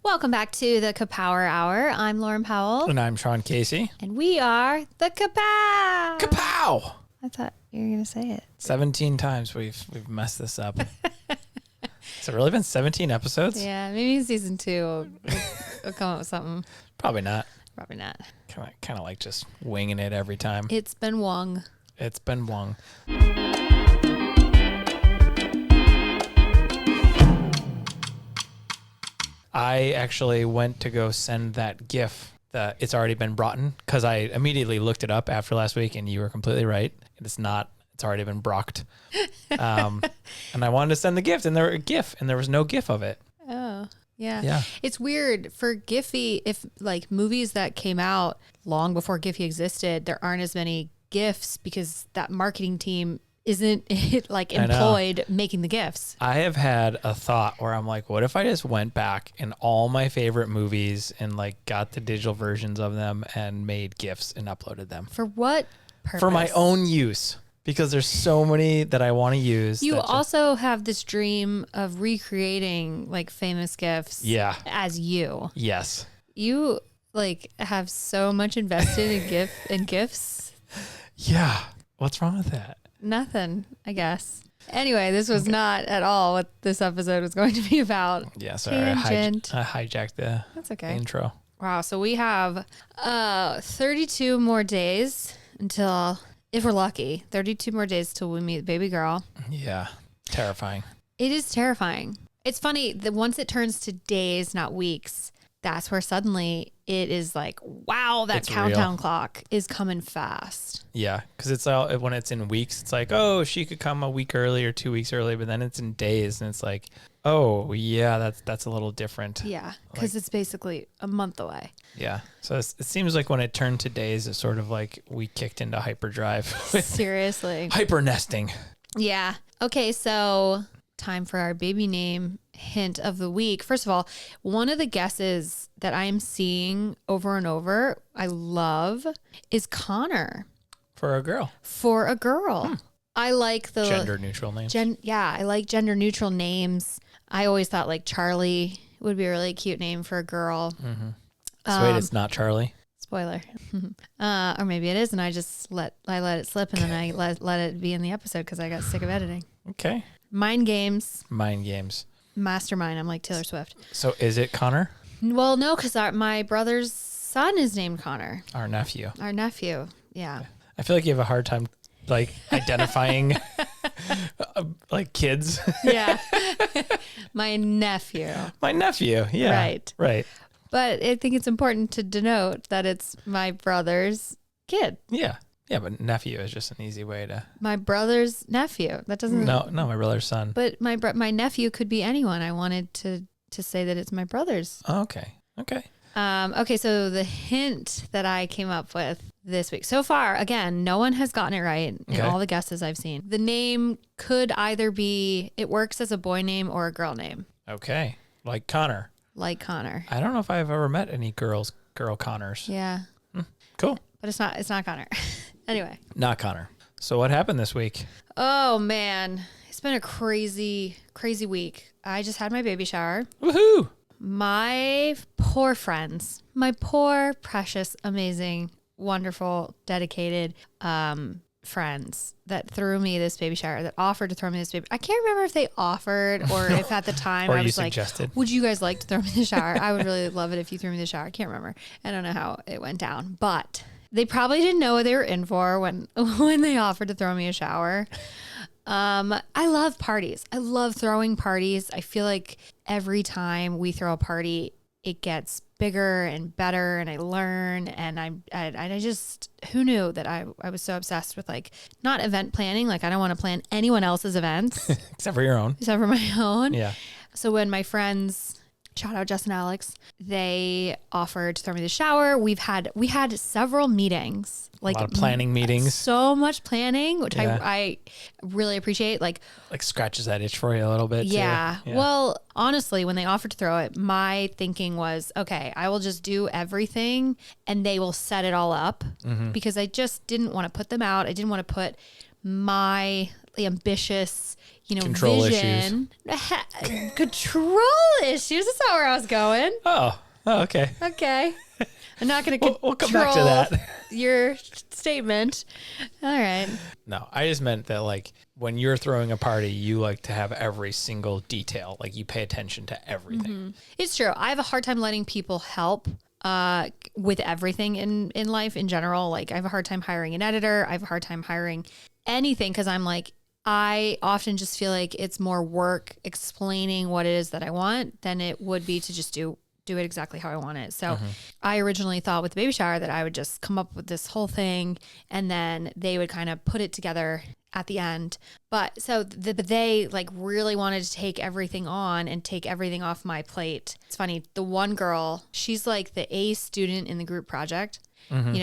Welcome back to the CaPower Hour. I'm Loryn Powell. And I'm Shawn Casey. And we are the CaPow. Kapow! I thought you were going to say it. 17 times we've messed this up. Has it really been 17 episodes? Yeah, maybe season 2 we'll come up with something. Probably not. Probably not. Kind of like just winging it every time. It's been Wong. It's been Wong. I actually went to go send that GIF that it's already been brought in because I immediately looked it up after last week, and you were completely right. It's not. It's already been brocked. And I wanted to send the gift, and there was no GIF of it. Oh, yeah. Yeah. It's weird for Giphy. If like movies that came out long before Giphy existed, there aren't as many GIFs because that marketing team isn't like employed making the GIFs. I have had a thought where I'm like, what if I just went back in all my favorite movies and like got the digital versions of them and made GIFs and uploaded them? For what purpose? For my own use. Because there's so many that I want to use. You also have this dream of recreating like famous GIFs as you. Yes. You like have so much invested in GIFs. Yeah. What's wrong with that? Nothing, I guess. Anyway, this was not at all what this episode was going to be about. Yeah, sorry. I hijacked the intro. Wow. So we have 32 more days until, if we're lucky, 32 more days till we meet baby girl. Yeah. Terrifying. It is terrifying. It's funny that once it turns to days, not weeks, that's where suddenly it is like, wow, that countdown clock is coming fast. Yeah, because it's all when it's in weeks, it's like, oh, she could come a week early or 2 weeks early, but then it's in days, and it's like, oh, yeah, that's a little different. Yeah, because it's basically a month away. Yeah, so it seems like when it turned to days, it's sort of like we kicked into hyperdrive. Seriously. Hyper nesting. Yeah. Okay, so time for our baby name hint of the week. First of all, one of the guesses that I'm seeing over and over, I love, is Connor. For a girl. For a girl. I like the gender neutral names. I like gender neutral names. I always thought like Charlie would be a really cute name for a girl. Mm-hmm. So wait, it's not Charlie? Spoiler. Or maybe it is, and I let it slip, and then I let it be in the episode because I got sick of editing. Okay. Mind games. Mastermind. I'm like Taylor Swift. So is it Connor? Well, no, because my brother's son is named Connor. Our nephew. Yeah. I feel like you have a hard time like identifying like kids. Yeah. My nephew. Yeah. Right. But I think it's important to denote that it's my brother's kid. Yeah. Yeah, but nephew is just an easy way to... My brother's nephew. That doesn't... No, my brother's son. But my nephew could be anyone. I wanted to say that it's my brother's. Oh, okay. Okay, so the hint that I came up with this week. So far, again, no one has gotten it right in all the guesses I've seen. The name could either be... It works as a boy name or a girl name. Okay. Like Connor. I don't know if I've ever met any girl Connors. Yeah. Cool. But it's not Connor. Anyway. Not Connor. So what happened this week? Oh, man. It's been a crazy, crazy week. I just had my baby shower. Woohoo! My poor friends, my poor, precious, amazing, wonderful, dedicated friends that threw me this baby shower, that offered to throw me this baby. I can't remember if they offered or if at the time I was suggested. Like, would you guys like to throw me the shower? I would really love it if you threw me the shower. I can't remember. I don't know how it went down, but they probably didn't know what they were in for when they offered to throw me a shower. I love parties. I love throwing parties. I feel like every time we throw a party, it gets bigger and better, and I learn, and I just, who knew that I was so obsessed with like, not event planning. Like I don't want to plan anyone else's events. Except for your own. Except for my own. Yeah. So when my friends, shout out Jess and Alex, they offered to throw me the shower. We had several meetings. Like a lot of planning meetings. So much planning, which I really appreciate. Like scratches that itch for you a little bit. Yeah. Too. Yeah. Well, honestly, when they offered to throw it, my thinking was, okay, I will just do everything and they will set it all up because I just didn't want to put them out. I didn't want to put my ambitious Control vision. Control issues. That's not where I was going. Oh, okay. Okay. I'm not going to We'll come back to that. Your statement. All right. No, I just meant that like when you're throwing a party, you like to have every single detail. Like you pay attention to everything. Mm-hmm. It's true. I have a hard time letting people help with everything in life in general. Like I have a hard time hiring an editor. I have a hard time hiring anything because I'm like, I often just feel like it's more work explaining what it is that I want than it would be to just do it exactly how I want it. So I originally thought with the baby shower that I would just come up with this whole thing and then they would kind of put it together at the end. But they like really wanted to take everything on and take everything off my plate. It's funny. The one girl, she's like the A student in the group project.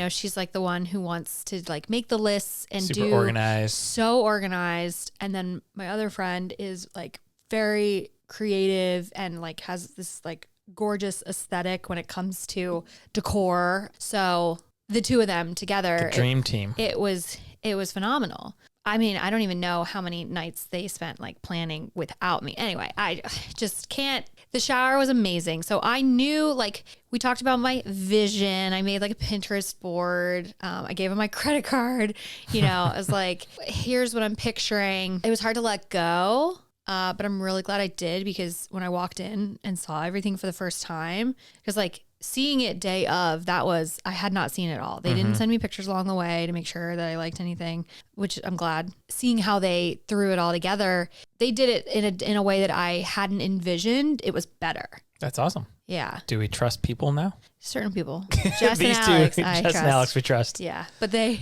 She's like the one who wants to like make the lists and Super organized. So organized. And then my other friend is like very creative and like has this like gorgeous aesthetic when it comes to decor. So the two of them together, the dream team. It was phenomenal. I mean, I don't even know how many nights they spent like planning without me. Anyway, I just can't. The shower was amazing. So I knew, like, we talked about my vision. I made like a Pinterest board. I gave him my credit card. I was like, here's what I'm picturing. It was hard to let go. But I'm really glad I did because when I walked in and saw everything for the first time, because like seeing it day of, I had not seen it all. They didn't send me pictures along the way to make sure that I liked anything, which I'm glad. Seeing how they threw it all together, they did it in a way that I hadn't envisioned. It was better. That's awesome. Yeah. Do we trust people now? Certain people. Jess These and Alex, two, Jess and Alex, we trust. Yeah. But that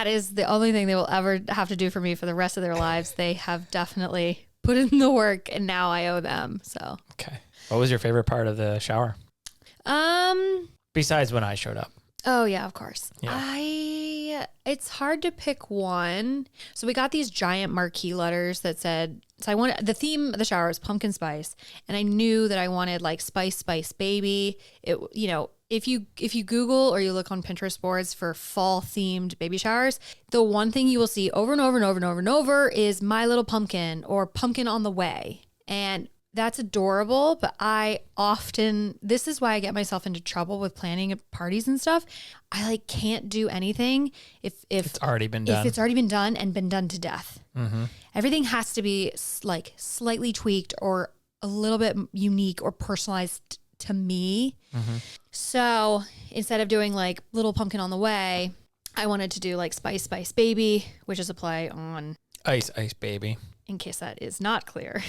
is the only thing they will ever have to do for me for the rest of their lives. They have definitely put in the work and now I owe them. So. Okay. What was your favorite part of the shower? Besides when I showed up. Oh yeah, of course. Yeah. It's hard to pick one. So we got these giant marquee letters that said, the theme of the shower was pumpkin spice. And I knew that I wanted like spice baby. If you Google or you look on Pinterest boards for fall themed baby showers, the one thing you will see over and over and over and over and over is My Little Pumpkin or Pumpkin on the Way. And that's adorable, but this is why I get myself into trouble with planning parties and stuff. I like can't do anything if it's already been done. If it's already been done and been done to death. Everything has to be like slightly tweaked or a little bit unique or personalized to me. So instead of doing like Little Pumpkin on the Way, I wanted to do like Spice Baby, which is a play on Ice Baby. In case that is not clear.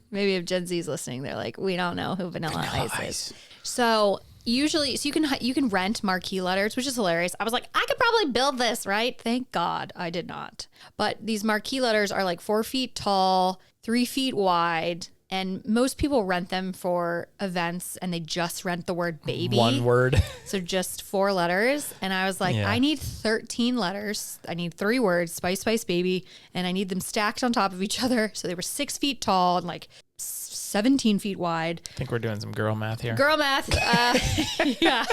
Maybe if Gen Z's listening, they're like, we don't know who Vanilla Ice is. So you can rent marquee letters, which is hilarious. I was like, I could probably build this, right? Thank God I did not. But these marquee letters are like 4 feet tall, 3 feet wide. And most people rent them for events and they just rent the word baby. One word. So just 4 letters. And I was like, I need 13 letters. I need 3 words, Spice Baby. And I need them stacked on top of each other. So they were 6 feet tall and like 17 feet wide. I think we're doing some girl math here. Girl math. Yeah.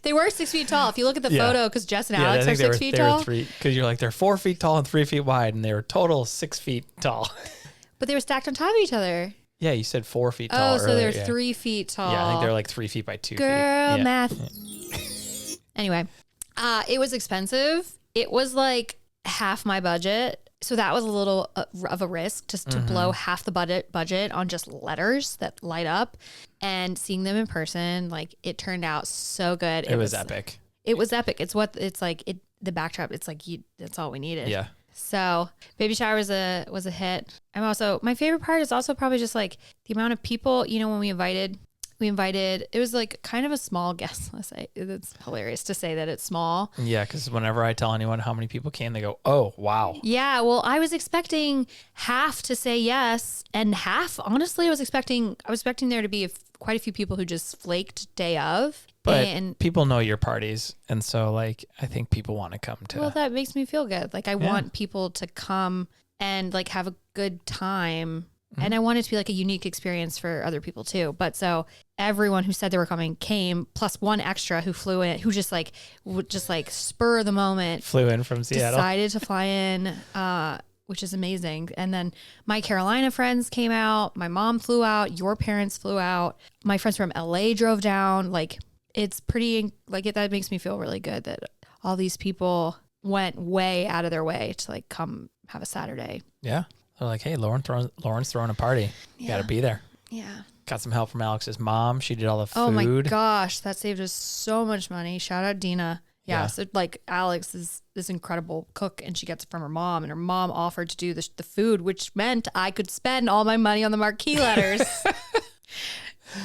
They were 6 feet tall. If you look at the photo, because Jess and Alex are 6 feet tall. Because you're like, they're 4 feet tall and 3 feet wide. And they were total 6 feet tall. But they were stacked on top of each other. Yeah, you said 4 feet tall. Oh, so they're 3 feet tall. Yeah, I think they're like 3 feet by 2 feet. Girl math. Anyway, it was expensive. It was like half my budget. So that was a little of a risk to blow half the budget on just letters that light up. And seeing them in person, like it turned out so good. It was epic. It was epic. The backdrop. It's like that's all we needed. Yeah. So baby shower was a hit. My favorite part is also probably just like the amount of people, when we invited, it was like kind of a small guest list. It's hilarious to say that it's small. Yeah. Cause whenever I tell anyone how many people came, they go, oh, wow. Yeah. Well, I was expecting half to say yes. And half, honestly, I was expecting there to be quite a few people who just flaked day of. But people know your parties. And so like, I think people want to come to. Well, that makes me feel good. Like I want people to come and like have a good time. And I want it to be like a unique experience for other people too. But so everyone who said they were coming came, plus one extra who flew in, who just like, would just like spur of the moment. Flew in from Seattle. Decided to fly in. which is amazing. And then my Carolina friends came out. My mom flew out. Your parents flew out. My friends from LA drove down. Like, it's pretty, like, that makes me feel really good that all these people went way out of their way to like come have a Saturday. Yeah. They're like, hey, Lauren's throwing a party. You got to be there. Yeah. Got some help from Alex's mom. She did all the food. Oh my gosh. That saved us so much money. Shout out Dina. Yeah. So like Alex is this incredible cook and she gets it from her mom, and her mom offered to do the food, which meant I could spend all my money on the marquee letters.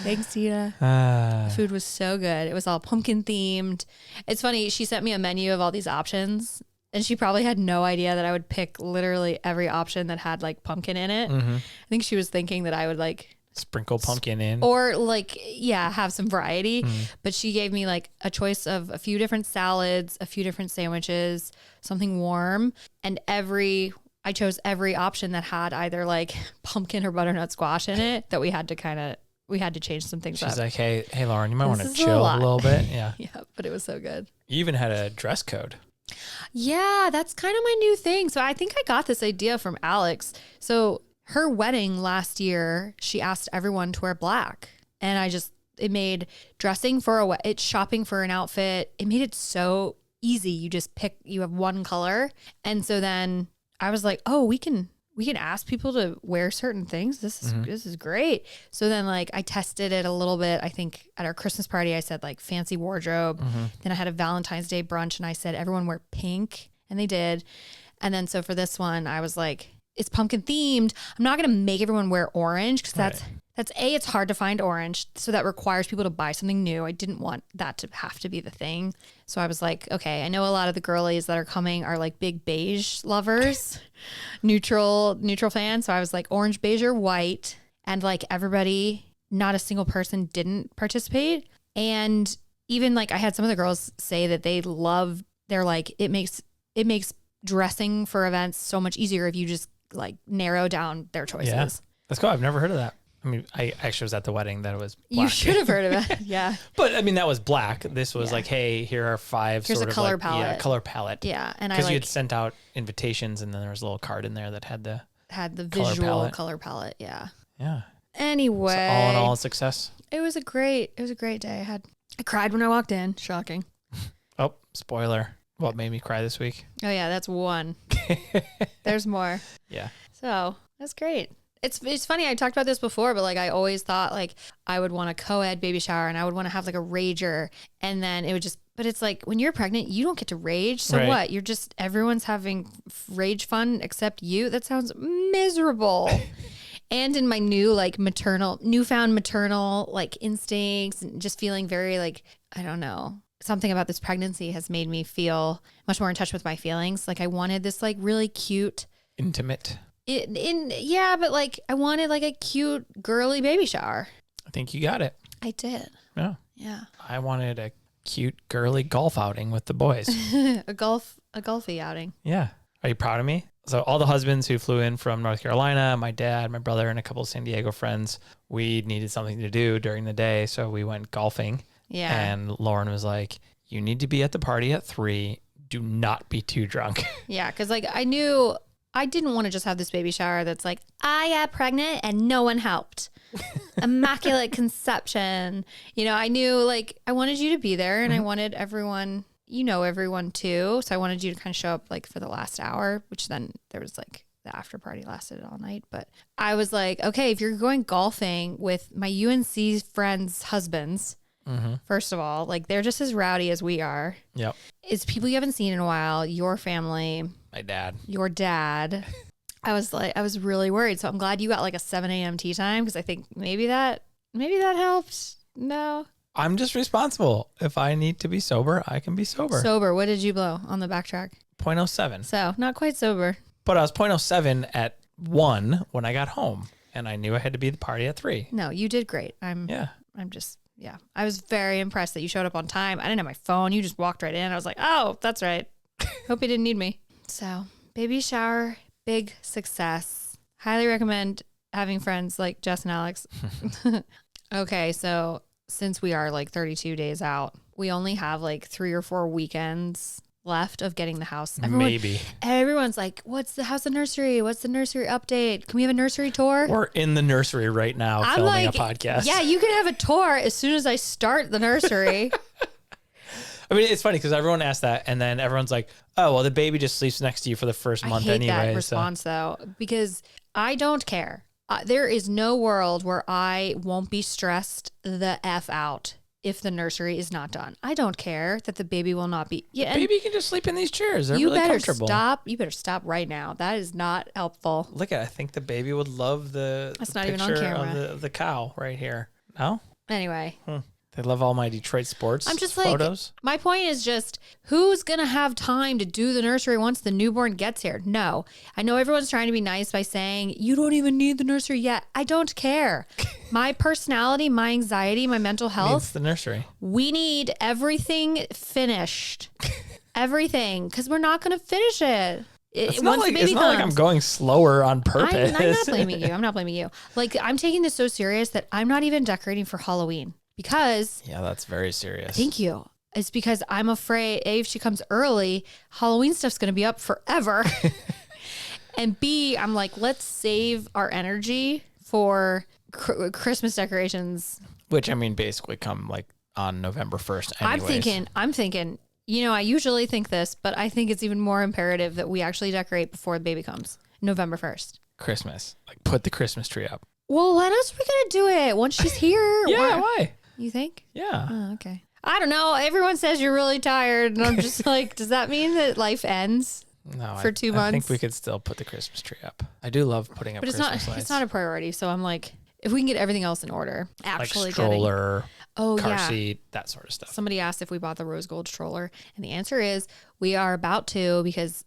Thanks, Dina. The food was so good. It was all pumpkin themed. It's funny. She sent me a menu of all these options, and she probably had no idea that I would pick literally every option that had like pumpkin in it. Mm-hmm. I think she was thinking that I would like sprinkle pumpkin in, or like, yeah, have some variety. But she gave me like a choice of a few different salads, a few different sandwiches, something warm, and I chose every option that had either like pumpkin or butternut squash in it that we had to change some things up. She's like, hey, Loryn, you might want to chill a little bit. Yeah. Yeah, but it was so good. You even had a dress code. Yeah, that's kind of my new thing. So I think I got this idea from Alex. So her wedding last year, she asked everyone to wear black. And it made dressing for it's shopping for an outfit. It made it so easy. You have one color. And so then I was like, oh, we can ask people to wear certain things. This is great. So then like I tested it a little bit. I think at our Christmas party, I said like fancy wardrobe. Then I had a Valentine's Day brunch and I said, everyone wear pink. And they did. And then so for this one, I was like, it's pumpkin themed. I'm not going to make everyone wear orange because that's it's hard to find orange. So that requires people to buy something new. I didn't want that to have to be the thing. So I was like, okay, I know a lot of the girlies that are coming are like big beige lovers, neutral fans. So I was like orange, beige, or white. And like everybody, not a single person didn't participate. And even like I had some of the girls say that they're like, it makes dressing for events so much easier if you just like narrow down their choices. Yeah. That's cool. I've never heard of that. I mean, I actually was at the wedding that it was black. You should have heard of it. Yeah. But I mean, that was black. This was like, hey, here are 5 Here's sort a of color like, palette. Yeah, color palette. Yeah. And because you had sent out invitations and then there was a little card in there that had the visual color palette. Yeah. Yeah. Anyway. So all in all, a success. It was a great day. I cried when I walked in. Shocking. Oh, spoiler. What made me cry this week? Oh yeah, that's one. There's more. Yeah. So that's great. It's funny. I talked about this before, but like I always thought like I would want a co-ed baby shower and I would want to have like a rager, and then it would just. But it's like when you're pregnant, you don't get to rage. So what? You're just everyone's having rage fun except you. That sounds miserable. And in my newfound maternal like instincts and just feeling very like I don't know. Something about this pregnancy has made me feel much more in touch with my feelings. Like I wanted this like really cute, intimate. But like I wanted like a cute girly baby shower. I think you got it. I did. Yeah. Yeah. I wanted a cute girly golf outing with the boys. a golfy outing. Yeah. Are you proud of me? So all the husbands who flew in from North Carolina, my dad, my brother, and a couple of San Diego friends, we needed something to do during the day. So we went golfing. Yeah. And Loryn was like, you need to be at the party at 3. Do not be too drunk. Yeah. Cause like I knew I didn't want to just have this baby shower that's like, I got pregnant and no one helped. Immaculate conception. You know, I knew like I wanted you to be there and I wanted everyone too. So I wanted you to kind of show up like for the last hour, which then there was like the after party lasted all night. But I was like, okay, if you're going golfing with my UNC friends' husbands, first of all, like they're just as rowdy as we are. Yep. It's people you haven't seen in a while, your family, my dad, your dad. I was really worried. So I'm glad you got like a 7 a.m. tea time because I think maybe that helped. No. I'm just responsible. If I need to be sober, I can be sober. Sober. What did you blow on the backtrack? 0.07. So not quite sober. But I was 0.07 at 1 when I got home and I knew I had to be at the party at 3. No, you did great. Yeah. I was very impressed that you showed up on time. I didn't have my phone. You just walked right in. I was like, oh, that's right. Hope you didn't need me. So baby shower, big success. Highly recommend having friends like Jess and Alex. Okay. So since we are like 32 days out, we only have like 3 or 4 weekends left of getting the house. Everyone's like, how's the nursery? What's the nursery update? Can we have a nursery tour? We're in the nursery right now filming a podcast. Yeah, you can have a tour as soon as I start the nursery. I mean, it's funny because everyone asks that, and then everyone's like, "Oh, well, the baby just sleeps next to you for the first month anyway." I hate that response though, because I don't care. There is no world where I won't be stressed the F out if the nursery is not done. I don't care that the baby will not be. Yeah, baby can just sleep in these chairs. They're really comfortable. You better stop right now. That is not helpful. Look I think the baby would love That's not even on camera. Of the cow right here. No? Anyway. They love all my Detroit sports I'm just photos. My point is just, who's going to have time to do the nursery once the newborn gets here? No. I know everyone's trying to be nice by saying, you don't even need the nursery yet. I don't care. My personality, my anxiety, my mental health. It's the nursery. We need everything finished. Everything. Because we're not going to finish it. It's not like I'm going slower on purpose. I'm not blaming you. Like, I'm taking this so serious that I'm not even decorating for Halloween. Because that's very serious. Thank you. It's because I'm afraid A, if she comes early, Halloween stuff's going to be up forever. And B, I'm like, let's save our energy for Christmas decorations. Which, I mean, basically come like on November 1st anyways. I'm thinking, I usually think this, but I think it's even more imperative that we actually decorate before the baby comes. November 1st. Christmas. Like, put the Christmas tree up. Well, when else are we going to do it? Once she's here? Why? You think? Yeah. Oh, okay. I don't know. Everyone says you're really tired. And I'm just like, does that mean that life ends for 2 months? I think we could still put the Christmas tree up. I do love putting up Christmas lights. It's not a priority. So I'm like, if we can get everything else in order, actually like stroller, car seat, that sort of stuff. Somebody asked if we bought the rose gold stroller. And the answer is we are about to, because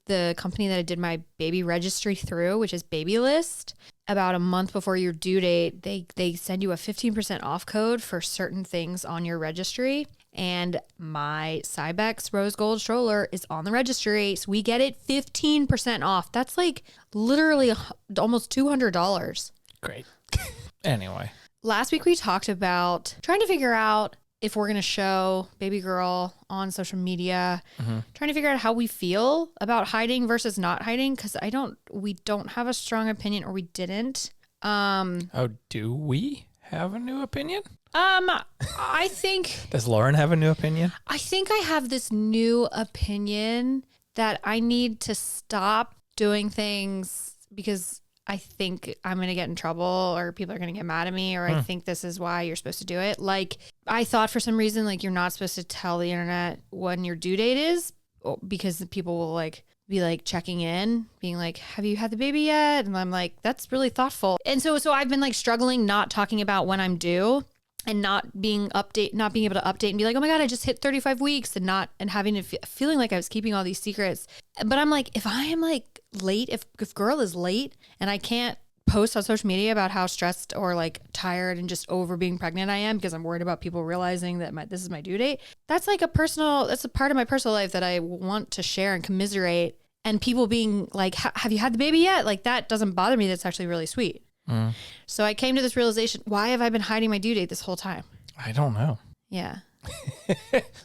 the company that I did my baby registry through, which is Baby List, about a month before your due date, they send you a 15% off code for certain things on your registry. And my Cybex rose gold stroller is on the registry. So we get it 15% off. That's like literally almost $200. Great. Anyway. Last week we talked about trying to figure out if we're going to show baby girl on social media, trying to figure out how we feel about hiding versus not hiding. Cause we don't have a strong opinion, or we didn't. Do we have a new opinion? I think. Does Loryn have a new opinion? I think I have this new opinion that I need to stop doing things because I think I'm going to get in trouble, or people are going to get mad at me, or I think this is why you're supposed to do it. Like, I thought for some reason, like, you're not supposed to tell the internet when your due date is, because people will like be like checking in, being like, have you had the baby yet? And I'm like, that's really thoughtful. And so I've been like struggling, not talking about when I'm due, and not being able to update and be like, oh my God, I just hit 35 weeks, and having to feeling like I was keeping all these secrets. But I'm like, if I am like late, if girl is late and I can't post on social media about how stressed or like tired and just over being pregnant I am because I'm worried about people realizing that this is my due date, that's like that's a part of my personal life that I want to share and commiserate. And people being like, have you had the baby yet? Like, that doesn't bother me. That's actually really sweet. So I came to this realization, why have I been hiding my due date this whole time? I don't know. Yeah.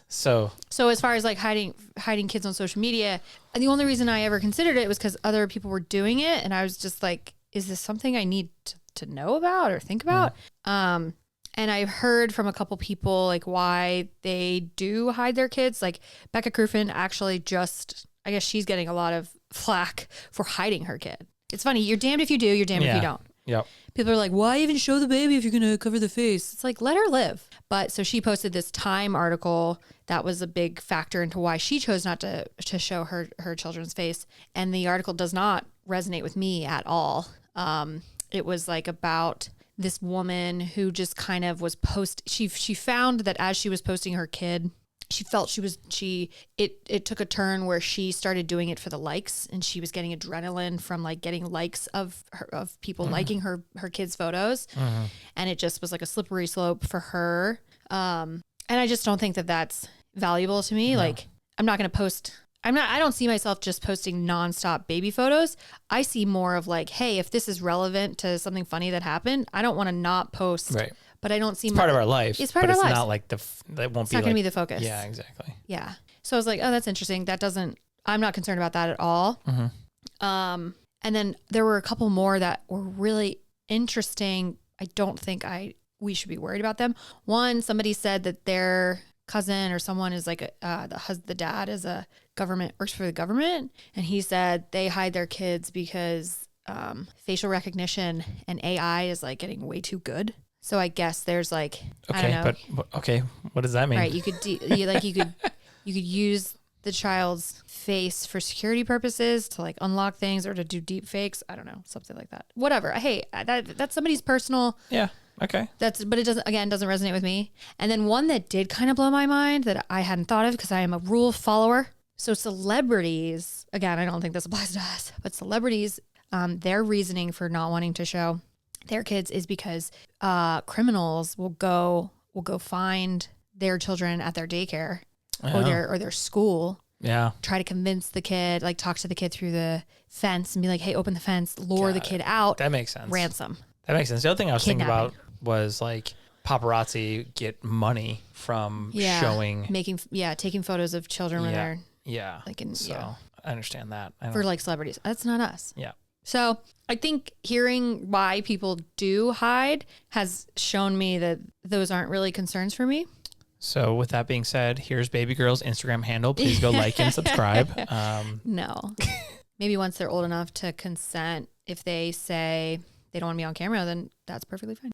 So as far as like hiding kids on social media, the only reason I ever considered it was because other people were doing it. And I was just like, is this something I need to know about or think about? And I've heard from a couple people like why they do hide their kids. Like Becca Krufen actually I guess she's getting a lot of flack for hiding her kid. It's funny. You're damned if you do, you're damned if you don't. Yep. People are like, why even show the baby if you're going to cover the face? It's like, let her live. But so she posted this Time article that was a big factor into why she chose not to show her children's face. And the article does not resonate with me at all. It was like about this woman who just kind of was she found that as she was posting her kid, she felt it took a turn where she started doing it for the likes, and she was getting adrenaline from like getting likes of people liking her kids' photos. And it just was like a slippery slope for her. And I just don't think that that's valuable to me. No. Like, I'm not going to post. I don't see myself just posting nonstop baby photos. I see more of like, hey, if this is relevant to something funny that happened, I don't want to not post. Right. But I don't see part of our life. It's part of our life. It's not like that won't be. It's not going to be the focus. Yeah, exactly. Yeah. So I was like, oh, that's interesting. I'm not concerned about that at all. And then there were a couple more that were really interesting. I don't think we should be worried about them. One, somebody said that their cousin or someone is like the dad is works for the government, and he said they hide their kids because facial recognition and AI is like getting way too good. So I guess there's like, I don't know. But okay, what does that mean? Right, you could use the child's face for security purposes to like unlock things or to do deep fakes. I don't know, something like that. Whatever. Hey, that's somebody's personal. Yeah. Okay. But it doesn't resonate with me. And then one that did kind of blow my mind that I hadn't thought of because I am a rule follower. So celebrities, again, I don't think this applies to us, but celebrities, their reasoning for not wanting to show their kids is because criminals will go find their children at their daycare or their school. Yeah. Try to convince the kid, like talk to the kid through the fence and be like, hey, open the fence, lure the kid out. That makes sense. Ransom. That makes sense. The other thing I was thinking about was like paparazzi get money from showing. Taking photos of children when they're. Yeah. I understand that. For like celebrities. That's not us. Yeah. So I think hearing why people do hide has shown me that those aren't really concerns for me. So with that being said, here's baby girl's Instagram handle. Please go like and subscribe. No. Maybe once they're old enough to consent, if they say they don't want to be on camera, then that's perfectly fine.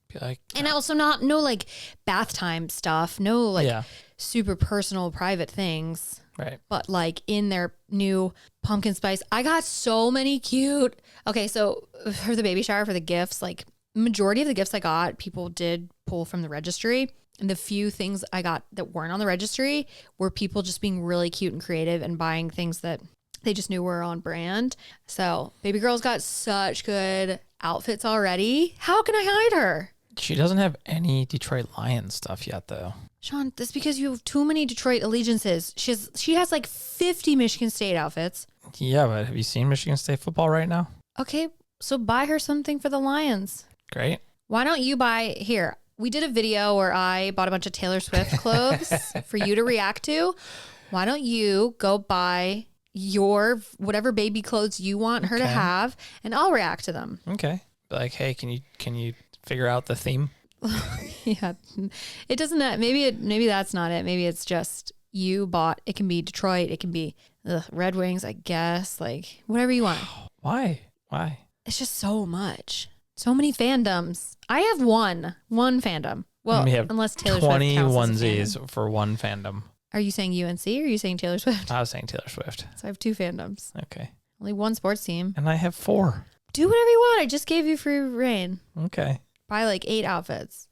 And also no like bath time stuff, no like super personal private things. Right. But like in their new pumpkin spice, I got so many cute. Okay, so for the baby shower, for the gifts, like majority of the gifts I got, people did pull from the registry. And the few things I got that weren't on the registry were people just being really cute and creative and buying things that they just knew were on brand. So baby girl's got such good outfits already. How can I hide her? She doesn't have any Detroit Lions stuff yet, though. Shawn, that's because you have too many Detroit allegiances. She has like 50 Michigan State outfits. Yeah, but have you seen Michigan State football right now? Okay, so buy her something for the Lions. Great. Why don't you buy here? We did a video where I bought a bunch of Taylor Swift clothes for you to react to. Why don't you go buy your whatever baby clothes you want her to have, and I'll react to them. Okay. Like, hey, can you figure out the theme? Yeah. It doesn't, maybe that's not it. Maybe it's just you bought, it can be Detroit. It can be Red Wings, I guess, like whatever you want. Why? It's just so much. So many fandoms. I have one fandom. Well, unless Taylor Swift 20 onesies for one fandom. Are you saying UNC or are you saying Taylor Swift? I was saying Taylor Swift. So I have 2 fandoms. Okay. Only one sports team. And I have 4. Do whatever you want. I just gave you free reign. Okay. Buy like 8 outfits.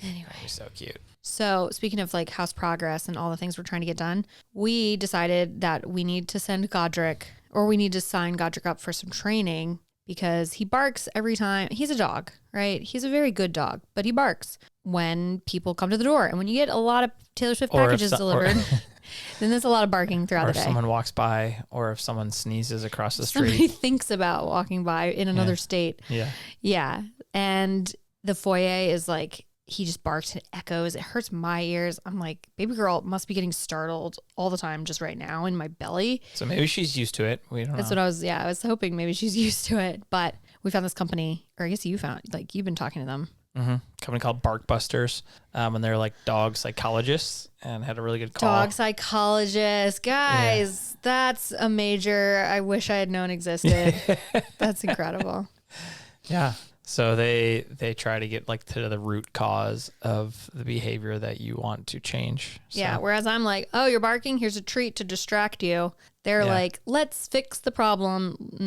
Anyway. You're so cute. So speaking of like house progress and all the things we're trying to get done, we decided that we need to sign Godric up for some training because he barks every time. He's a dog, right? He's a very good dog, but he barks when people come to the door. And when you get a lot of Taylor Swift packages delivered, then there's a lot of barking throughout the day. Or if someone walks by, or if someone sneezes across the street. Somebody thinks about walking by in another state. Yeah. Yeah. And the foyer is like, he just barks and echoes. It hurts my ears. I'm like, baby girl must be getting startled all the time just right now in my belly. So maybe she's used to it. We don't know. That's what I was hoping maybe she's used to it. But we found this company, or I guess you've been talking to them. Mm-hmm. Company called Barkbusters. And they're like dog psychologists and had a really good call. Dog psychologist. Guys, that's a major I wish I had known existed. That's incredible. Yeah. So they try to get like to the root cause of the behavior that you want to change. So. Yeah. Whereas I'm like, oh, you're barking. Here's a treat to distract you. They're like, let's fix the problem.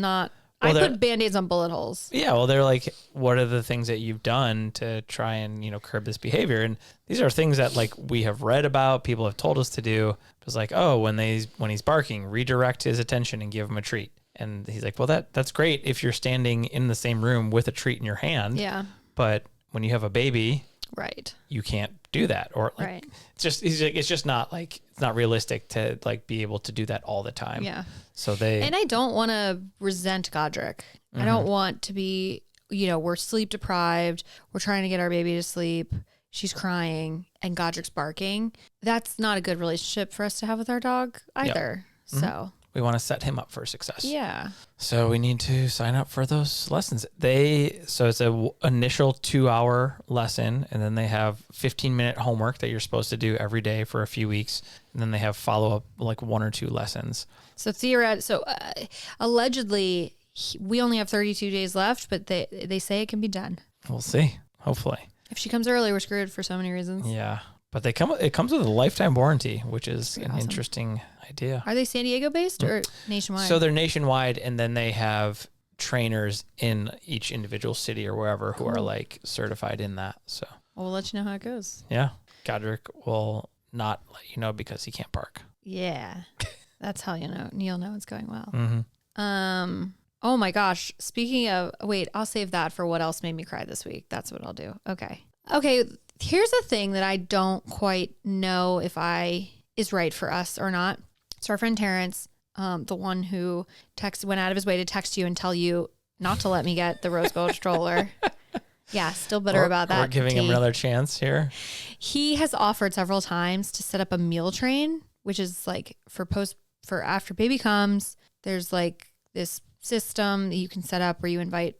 I put Band-Aids on bullet holes. Yeah. Well, they're like, what are the things that you've done to try and, curb this behavior? And these are things that like we have read about, people have told us to do. It's like, oh, when he's barking, redirect his attention and give him a treat. And he's like, well, that's great if you're standing in the same room with a treat in your hand. Yeah. But when you have a baby, right, you can't do that. Or like, right. It's just not like, it's not realistic to like be able to do that all the time. Yeah. So and I don't want to resent Godric. Mm-hmm. I don't want to be, we're sleep deprived. We're trying to get our baby to sleep. she's crying, and Godric's barking, that's not a good relationship for us to have with our dog either. Yep. So we want to set him up for success. Yeah. So we need to sign up for those lessons. So it's a initial 2-hour lesson, and then they have 15-minute homework that you're supposed to do every day for a few weeks. And then they have follow-up, like 1 or 2 lessons. So allegedly, we only have 32 days left, but they say it can be done. We'll see. Hopefully. If she comes early, we're screwed for so many reasons. Yeah. But it comes with a lifetime warranty, which is an interesting idea. Are they San Diego based or nationwide? So they're nationwide, and then they have trainers in each individual city or wherever who are like certified in that. So we'll let you know how it goes. Yeah. Godric will not let you know because he can't park. Yeah. That's how you'll know it's going well. Mm-hmm. Oh my gosh. Speaking of, wait, I'll save that for what else made me cry this week. That's what I'll do. Okay. Here's a thing that I don't quite know if is right for us or not. So our friend Terrence, the one who went out of his way to text you and tell you not to let me get the rose gold stroller. Yeah, still bitter about that. We're giving him another chance here. He has offered several times to set up a meal train, which is like for after baby comes, there's like this system that you can set up where you invite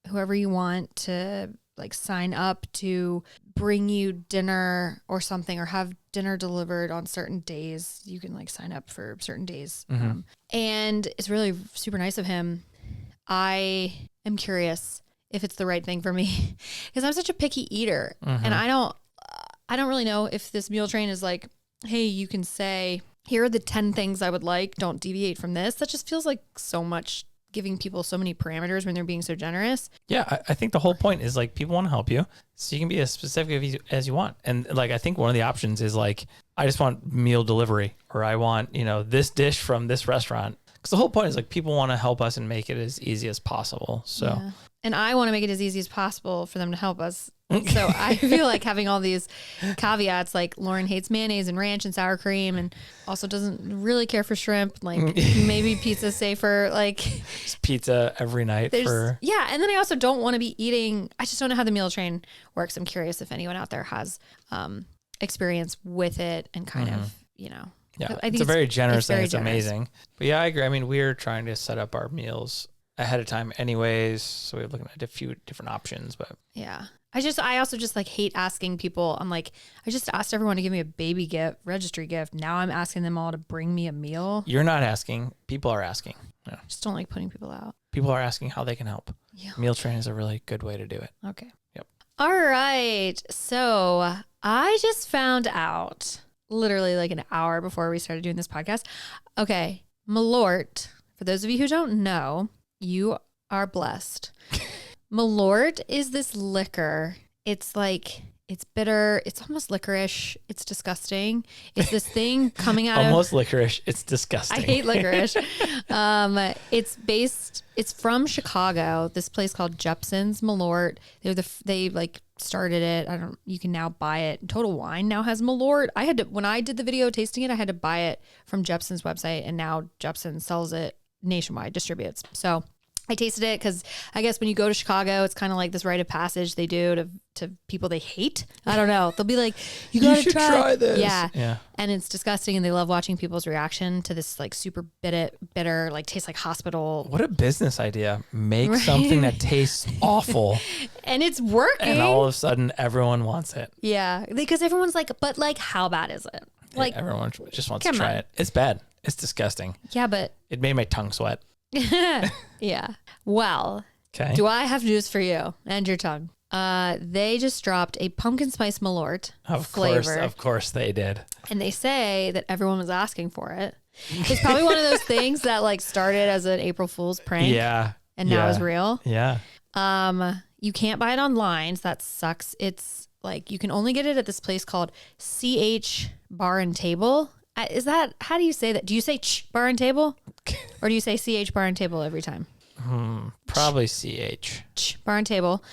whoever you want to like sign up to bring you dinner or something, or have dinner delivered on certain days. You can like sign up for certain days. Mm-hmm. And it's really super nice of him. I am curious if it's the right thing for me because I'm such a picky eater. Mm-hmm. And I don't really know if this meal train is like, hey, you can say, here are the 10 things I would like. Don't deviate from this. That just feels like so much, giving people so many parameters when they're being so generous. Yeah, I think the whole point is like people want to help you, so you can be as specific as you want. And like I think one of the options is like, I just want meal delivery, or I want this dish from this restaurant. Because the whole point is like people want to help us and make it as easy as possible. So, yeah. And I want to make it as easy as possible for them to help us. So I feel like having all these caveats, like Loryn hates mayonnaise and ranch and sour cream, and also doesn't really care for shrimp. Like maybe pizza's safer. Like just pizza every night yeah. And then I also don't want to be eating. I just don't know how the meal train works. I'm curious if anyone out there has experience with it and kind of, Yeah, I think it's a very generous thing. very It's generous. amazing. But yeah, I agree. I mean, we're trying to set up our meals ahead of time anyways, so we're looking at a few different options. But yeah, I also just like hate asking people. I'm like, I just asked everyone to give me a baby gift, registry gift. Now I'm asking them all to bring me a meal. You're not asking, people are asking. Yeah. Just don't like putting people out. People are asking how they can help. Yeah. Meal train is a really good way to do it. Okay. Yep. All right. So I just found out literally like an hour before we started doing this podcast. Okay. Malort, for those of you who don't know, you are blessed. Malort is this liquor. It's like, it's bitter. It's almost licorice. It's disgusting. It's this thing coming out almost licorice. It's disgusting. I hate licorice. It's from Chicago. This place called Jepson's Malort. They like started it. You can now buy it. Total Wine now has Malort. When I did the video tasting it, I had to buy it from Jepson's website, and now Jepson sells it nationwide, distributes. So I tasted it because I guess when you go to Chicago, it's kind of like this rite of passage they do to people they hate. I don't know. They'll be like, you gotta try this. Yeah. And it's disgusting, and they love watching people's reaction to this like super bitter, like tastes like hospital. What a business idea. Make something that tastes awful. And it's working. And all of a sudden everyone wants it. Yeah. Because everyone's like, but like, how bad is it? Like everyone just wants to try it. It's bad. It's disgusting. Yeah, but it made my tongue sweat. Yeah. Well, okay. Do I have news for you and your tongue? They just dropped a pumpkin spice malort flavor. Of course they did. And they say that everyone was asking for it. It's probably one of those things that like started as an April Fool's prank. Yeah. And now is real. Yeah. You can't buy it online, so that sucks. It's like you can only get it at this place called CH Bar and Table. How do you say that? Do you say bar and table? Or do you say CH bar and table every time? Probably CH. Bar and table.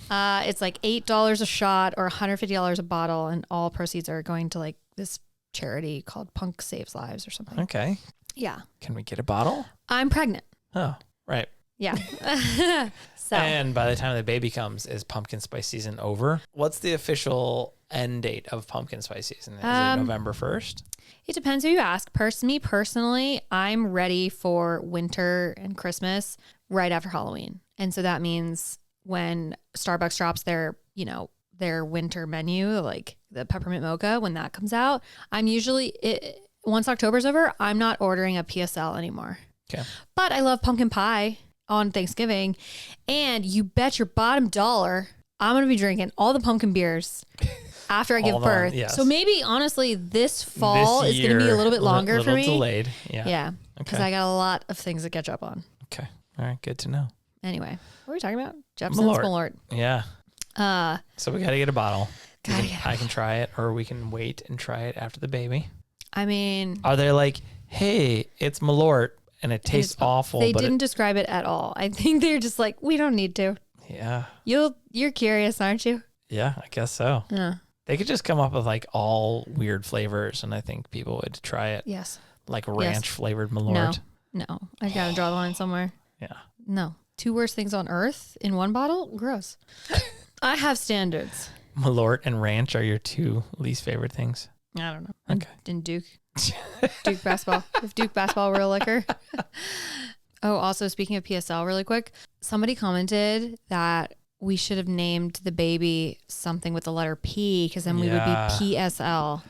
It's like $8 a shot or $150 a bottle, and all proceeds are going to like this charity called Punk Saves Lives or something. Okay. Yeah. Can we get a bottle? I'm pregnant. Oh, right. Yeah. So And by the time the baby comes, is pumpkin spice season over? What's the official end date of pumpkin spice season? Is it November 1st? it depends who you ask. Me personally, I'm ready for winter and Christmas right after Halloween. And so that means when Starbucks drops their, their winter menu, like the peppermint mocha, when that comes out, I'm usually, once October's over, I'm not ordering a PSL anymore. Okay. But I love pumpkin pie on Thanksgiving. And you bet your bottom dollar, I'm going to be drinking all the pumpkin beers after I give birth. Yes. So maybe, honestly, this fall is going to be a little bit longer for me. Delayed. Yeah. Yeah. Because I got a lot of things to catch up on. Okay. All right. Good to know. Anyway, what were we talking about? Jepson's Malort. Yeah. So we got to get a bottle. I can try it, or we can wait and try it after the baby. I mean, are they like, hey, it's Malort and it tastes awful? They didn't describe it at all. I think they're just like, we don't need to. Yeah. You're curious, aren't you? Yeah, I guess so. Yeah. They could just come up with like all weird flavors, and I think people would try it. Yes. Like ranch flavored Malort. No. I gotta draw the line somewhere. Yeah. No. 2 worst things on earth in one bottle? Gross. I have standards. Malort and ranch are your 2 least favorite things? I don't know. Okay. And Duke. Duke basketball. If Duke basketball were a liquor. Oh, also speaking of PSL really quick, somebody commented that we should have named the baby something with the letter P, because then we would be PSL.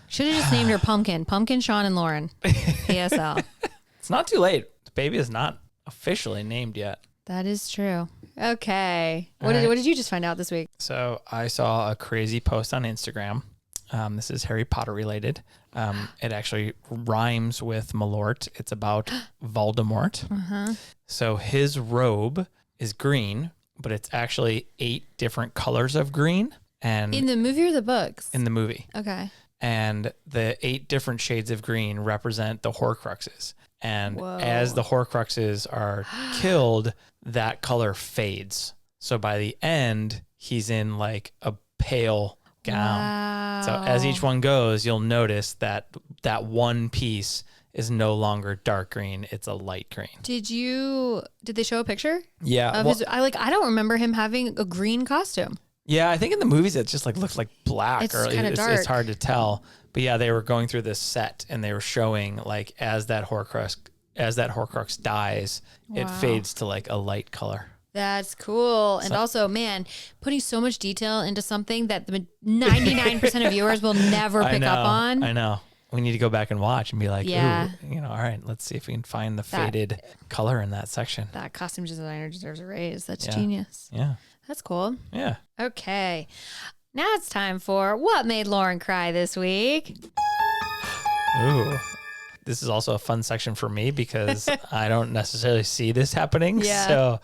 Should have just named her Pumpkin. Pumpkin, Shawn, and Loryn. PSL. It's not too late. The baby is not officially named yet. That is true. Okay. What did you just find out this week? So I saw a crazy post on Instagram. This is Harry Potter related. It actually rhymes with Malort. It's about Voldemort. Uh-huh. So his robe is green, but it's actually 8 different colors of green. And in the movie or the books? In the movie. Okay. And the 8 different shades of green represent the Horcruxes. And as the Horcruxes are killed, that color fades. So by the end, he's in like a pale gown. Wow. So as each one goes, you'll notice that that one piece is no longer dark green. It's a light green. Did they show a picture? Yeah. I don't remember him having a green costume. Yeah, I think in the movies it just like looks like black, it's kind of dark. It's hard to tell. But yeah, they were going through this set and they were showing like as that Horcrux dies, it fades to like a light color. That's cool. And also, man, putting so much detail into something that the 99% of viewers will never pick up on. I know. We need to go back and watch and be like, yeah. Ooh, all right, let's see if we can find the faded color in that section. That costume designer deserves a raise. That's genius. Yeah. That's cool. Yeah. Okay. Now it's time for What Made Loryn Cry This Week. Ooh. This is also a fun section for me because I don't necessarily see this happening. Yeah. So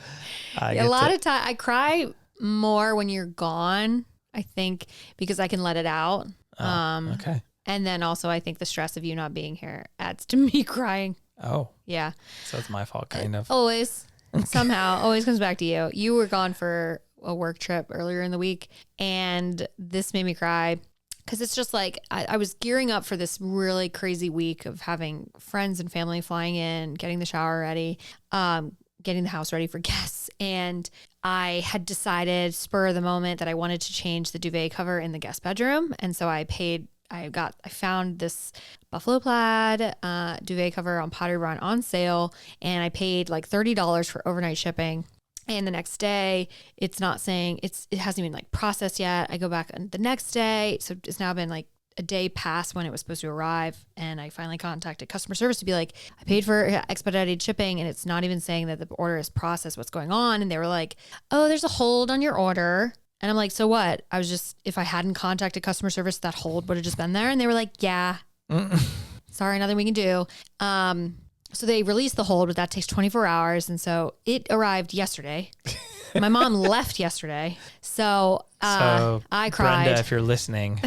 a lot of time I cry more when you're gone, I think, because I can let it out. Okay. And then also I think the stress of you not being here adds to me crying. Oh. Yeah. So it's my fault, kind of. Always. Somehow. Always comes back to you. You were gone for a work trip earlier in the week, and this made me cry. Because it's just like, I was gearing up for this really crazy week of having friends and family flying in, getting the shower ready, getting the house ready for guests. And I had decided spur of the moment that I wanted to change the duvet cover in the guest bedroom. And so I found this buffalo plaid duvet cover on Pottery Barn on sale. And I paid like $30 for overnight shipping. And the next day, it's not saying it hasn't even like processed yet. I go back on the next day. So it's now been like a day past when it was supposed to arrive. And I finally contacted customer service to be like, I paid for expedited shipping and it's not even saying that the order is processed. What's going on? And they were like, oh, there's a hold on your order. And I'm like, so what? If I hadn't contacted customer service, that hold would have just been there. And they were like, yeah, sorry, nothing we can do. So they released the hold, but that takes 24 hours. And so it arrived yesterday. My mom left yesterday. So I cried. Brenda, if you're listening.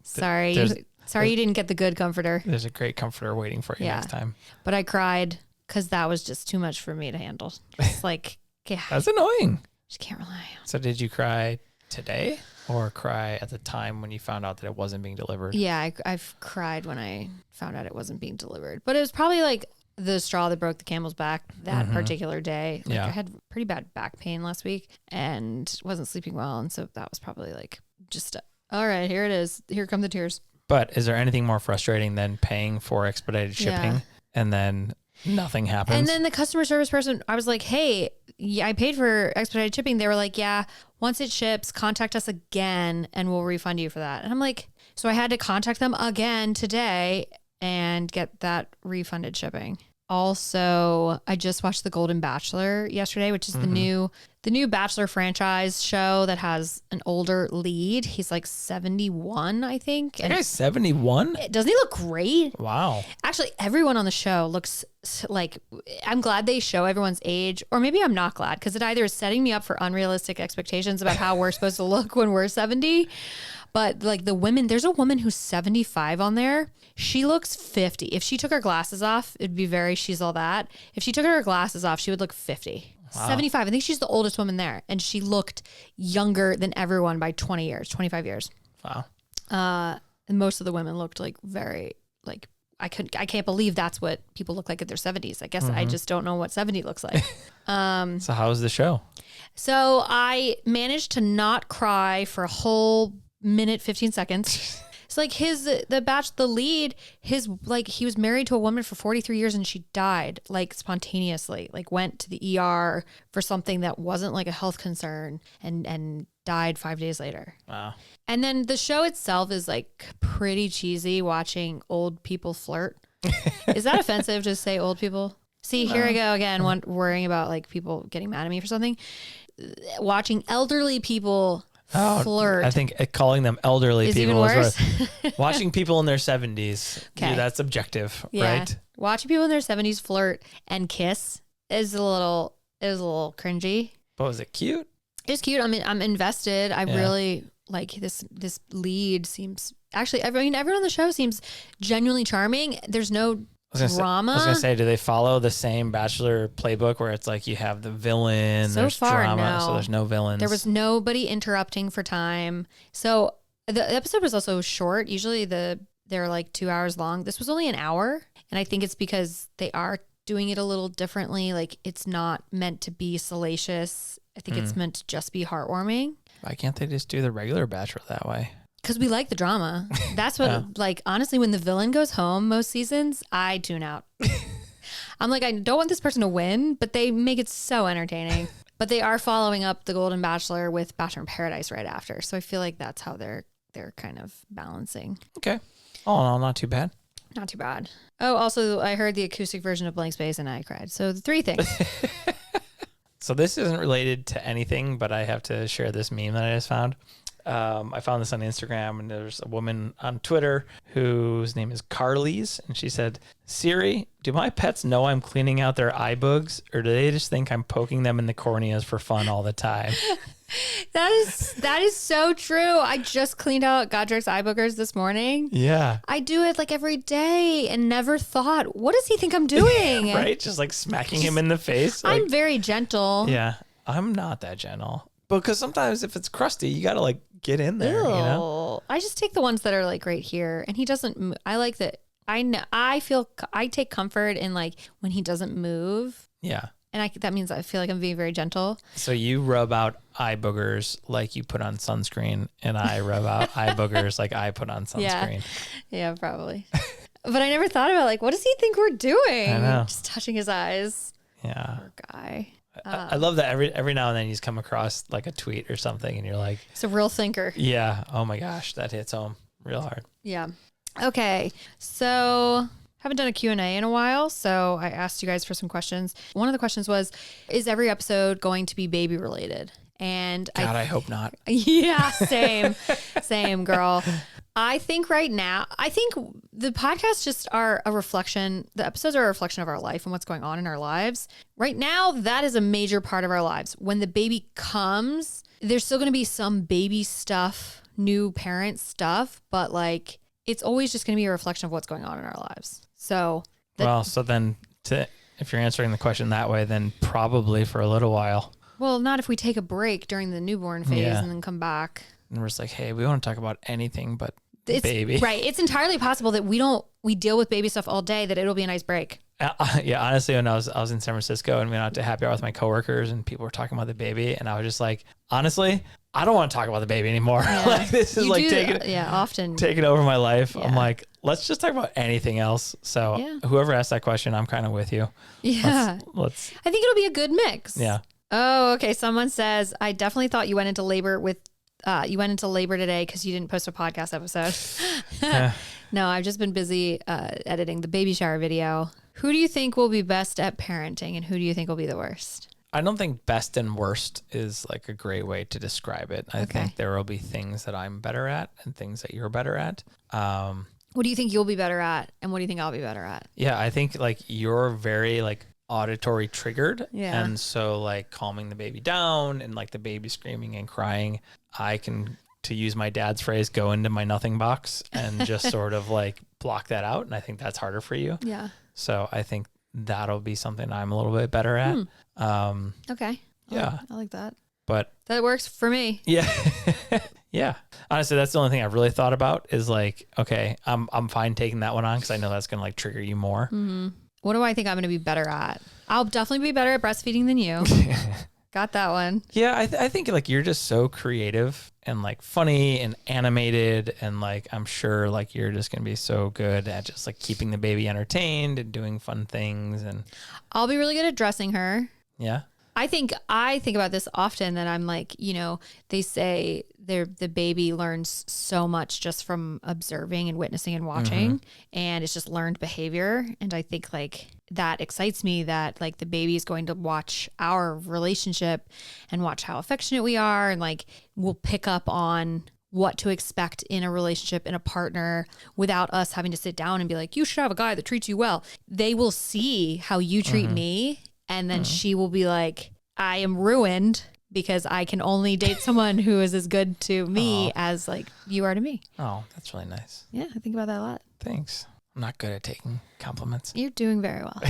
Sorry you didn't get the good comforter. There's a great comforter waiting for you next time. But I cried because that was just too much for me to handle. It's like, yeah. That's annoying. Just can't rely on. So did you cry today or cry at the time when you found out that it wasn't being delivered? Yeah, I've cried when I found out it wasn't being delivered. But it was probably like the straw that broke the camel's back that particular day. Like, Yeah. I had pretty bad back pain last week and wasn't sleeping well. And so that was probably like just, all right, here it is. Here come the tears. But is there anything more frustrating than paying for expedited shipping and then nothing happens? And then the customer service person, I was like, hey, yeah, I paid for expedited shipping. They were like, yeah, once it ships, contact us again and we'll refund you for that. And I'm like, so I had to contact them again today and get that refunded shipping. Also, I just watched The Golden Bachelor yesterday, which is the new Bachelor franchise show that has an older lead. He's like 71, I think. That guy's 71? Doesn't he look great? Wow. Actually, everyone on the show looks like, I'm glad they show everyone's age, or maybe I'm not glad, because it either is setting me up for unrealistic expectations about how we're supposed to look when we're 70. But like the women, there's a woman who's 75 on there. She looks 50. If she took her glasses off, it'd be very, she's all that. If she took her glasses off, she would look 50. Wow. 75. I think she's the oldest woman there. And she looked younger than everyone by 20 years, 25 years. Wow. And most of the women looked like very, like, I can't believe that's what people look like at their 70s. I guess I just don't know what 70 looks like. So how was the show? So I managed to not cry for a whole minute, 15 seconds. It's like the lead, he was married to a woman for 43 years and she died like spontaneously, like went to the ER for something that wasn't like a health concern and died 5 days later. Wow. And then the show itself is like pretty cheesy, watching old people flirt. Is that offensive to say old people? See, here I go again, worrying about like people getting mad at me for something. Watching elderly people flirt. I think calling them elderly is people even worse. is watching people in their 70s. Okay. Yeah, that's objective, Yeah. right? Watching people in their 70s flirt and kiss is a little cringy. But was it cute? It's cute. I mean, I'm invested. I really like this lead seems actually, everyone on the show seems genuinely charming. There's no drama. I was gonna say, do they follow the same Bachelor playbook where it's like you have the villain, So there's far, drama, no. so there's no villains? There was nobody interrupting for time. So the episode was also short. Usually they're like 2 hours long. This was only an hour. And I think it's because they are doing it a little differently. Like it's not meant to be salacious. I think it's meant to just be heartwarming. Why can't they just do the regular Bachelor that way? Because we like the drama. That's what, like, honestly, when the villain goes home most seasons, I tune out. I'm like, I don't want this person to win, but they make it so entertaining. But they are following up The Golden Bachelor with Bachelor in Paradise right after. So I feel like that's how they're kind of balancing. Okay. All in all, not too bad. Not too bad. Oh, also, I heard the acoustic version of Blank Space and I cried. So the three things. So this isn't related to anything, but I have to share this meme that I just found. I found this on Instagram, and there's a woman on Twitter whose name is Carly's, and she said, Siri, do my pets know I'm cleaning out their eye bugs, or do they just think I'm poking them in the corneas for fun all the time? That is so true. I just cleaned out Godric's eye boogers this morning. Yeah. I do it like every day and never thought, what does he think I'm doing? Right? Just like smacking him in the face. Like, I'm very gentle. yeah. I'm not that gentle. Because sometimes if it's crusty, you got to like get in there, Ew. you know? I just take the ones that are like right here, and he doesn't I like that. I know. I take comfort in like when he doesn't move. Yeah. And that means I feel like I'm being very gentle. So you rub out eye boogers like you put on sunscreen, and I rub out eye boogers like I put on sunscreen. Yeah, probably. But I never thought about like, what does he think we're doing? I know. Just touching his eyes. Yeah. Poor guy. I love that every now and then you just come across like a tweet or something and you're like, He's a real thinker. yeah, oh my gosh, that hits home real hard. Yeah. Okay. So haven't done a Q&A in a while, so I asked you guys for some questions. One of the questions was, is every episode going to be baby related? And God, I hope not. Yeah, same girl. I think the podcasts just are a reflection, the episodes are a reflection of our life and what's going on in our lives. Right now, that is a major part of our lives. When the baby comes, there's still going to be some baby stuff, new parent stuff, but like it's always just going to be a reflection of what's going on in our lives. So, so then if you're answering the question that way, then probably for a little while. Well, not if we take a break during the newborn phase and then come back. And we're just like, hey, we want to talk about anything but baby. Right. It's entirely possible that we don't we deal with baby stuff all day that it'll be a nice break. Yeah, honestly, when I was in San Francisco and went out to happy hour with my coworkers and people were talking about the baby, and I was just like, honestly, I don't want to talk about the baby anymore. Yeah. Like this is like often taking over my life. Yeah. I'm like, let's just talk about anything else. So whoever asked that question, I'm kind of with you. Yeah. Let's I think it'll be a good mix. Yeah. Oh, okay. Someone says, I definitely thought you went into labor today because you didn't post a podcast episode. No, I've just been busy editing the baby shower video. Who do you think will be best at parenting, and who do you think will be the worst? I don't think best and worst is like a great way to describe it. I think there will be things that I'm better at and things that you're better at. What do you think you'll be better at, and what do you think I'll be better at? Yeah, I think like you're very like auditory triggered. Yeah. And so like calming the baby down and like the baby screaming and crying, I can, to use my dad's phrase, go into my nothing box and just sort of like block that out. And I think that's harder for you. Yeah. So I think that'll be something I'm a little bit better at. Okay. Yeah. I like that. But that works for me. Yeah. Yeah. Honestly, that's the only thing I've really thought about is like, okay, I'm fine taking that one on because I know that's going to like trigger you more. Mm-hmm. What do I think I'm going to be better at? I'll definitely be better at breastfeeding than you. Got that one. Yeah, I think like you're just so creative and like funny and animated, and like I'm sure like you're just gonna be so good at just like keeping the baby entertained and doing fun things. And I'll be really good at dressing her. Yeah. I think about this often, that I'm like, they say the baby learns so much just from observing and witnessing and watching, and it's just learned behavior. And I think like that excites me, that like the baby is going to watch our relationship and watch how affectionate we are, and like we'll pick up on what to expect in a relationship, in a partner, without us having to sit down and be like, you should have a guy that treats you well. They will see how you treat me. And then she will be like, I am ruined because I can only date someone who is as good to me as like you are to me. Oh, that's really nice. Yeah, I think about that a lot. Thanks. I'm not good at taking compliments. You're doing very well.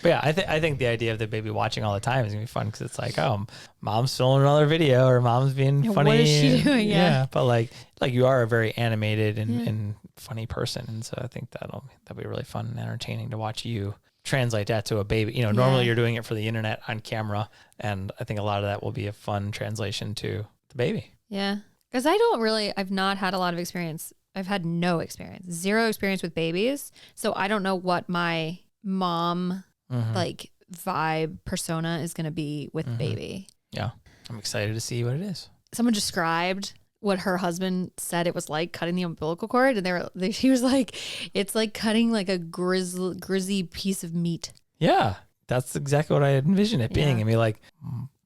But yeah, I think the idea of the baby watching all the time is gonna be fun because it's like, oh, mom's filming another video or mom's being funny. What is she doing? Yeah, but like you are a very animated and funny person, and so I think that'll be really fun and entertaining to watch you translate that to a baby. Normally you're doing it for the internet on camera, and I think a lot of that will be a fun translation to the baby. Yeah, because I've not had a lot of experience. I've had no experience, zero experience with babies, so I don't know what my mom like vibe persona is going to be with baby. Yeah, I'm excited to see what it is. Someone described what her husband said it was like cutting the umbilical cord, and he was like, it's like cutting like a grizzy piece of meat. Yeah, that's exactly what I envisioned it being. I mean, like,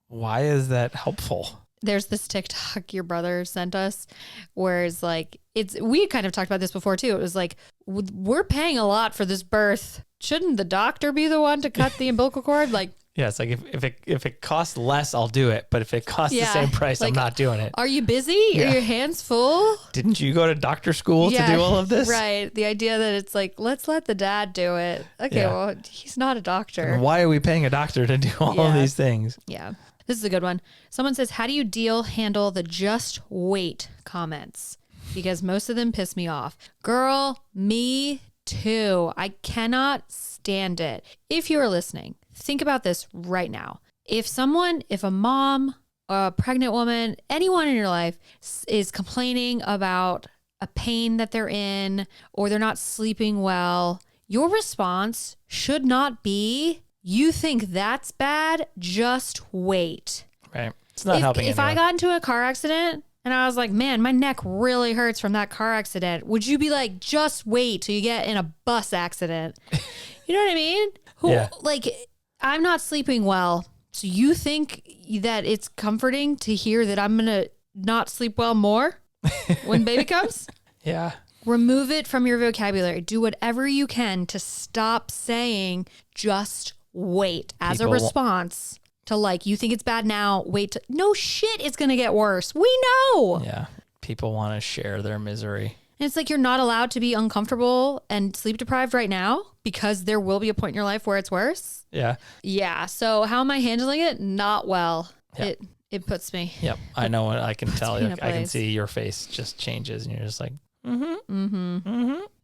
why is that helpful? There's this TikTok your brother sent us where it's like, we kind of talked about this before too. It was like, we're paying a lot for this birth. Shouldn't the doctor be the one to cut the umbilical cord? Like, yeah, it's like if it costs less, I'll do it. But if it costs the same price, like, I'm not doing it. Are you busy? Are your hands full? Didn't you go to doctor school to do all of this? Right. The idea that it's like, let's let the dad do it. Okay, well, he's not a doctor. And why are we paying a doctor to do all of these things? Yeah. This is a good one. Someone says, how do you handle the just wait comments? Because most of them piss me off. Girl, me too. I cannot stand it. If you're listening, think about this right now. If a mom, a pregnant woman, anyone in your life is complaining about a pain that they're in, or they're not sleeping well, your response should not be, you think that's bad? Just wait. Right. It's not helping anyone. If I got into a car accident and I was like, man, my neck really hurts from that car accident, would you be like, just wait till you get in a bus accident? You know what I mean? Like, I'm not sleeping well. So you think that it's comforting to hear that I'm going to not sleep well more when baby comes? Yeah. Remove it from your vocabulary. Do whatever you can to stop saying just wait as a response to like, you think it's bad now, no shit, it's going to get worse. We know. Yeah. People want to share their misery. And it's like, you're not allowed to be uncomfortable and sleep deprived right now because there will be a point in your life where it's worse. Yeah. Yeah. So how am I handling it? Not well. Yep. It puts me. Yep. I know what I can tell you. I can see your face just changes and you're just like,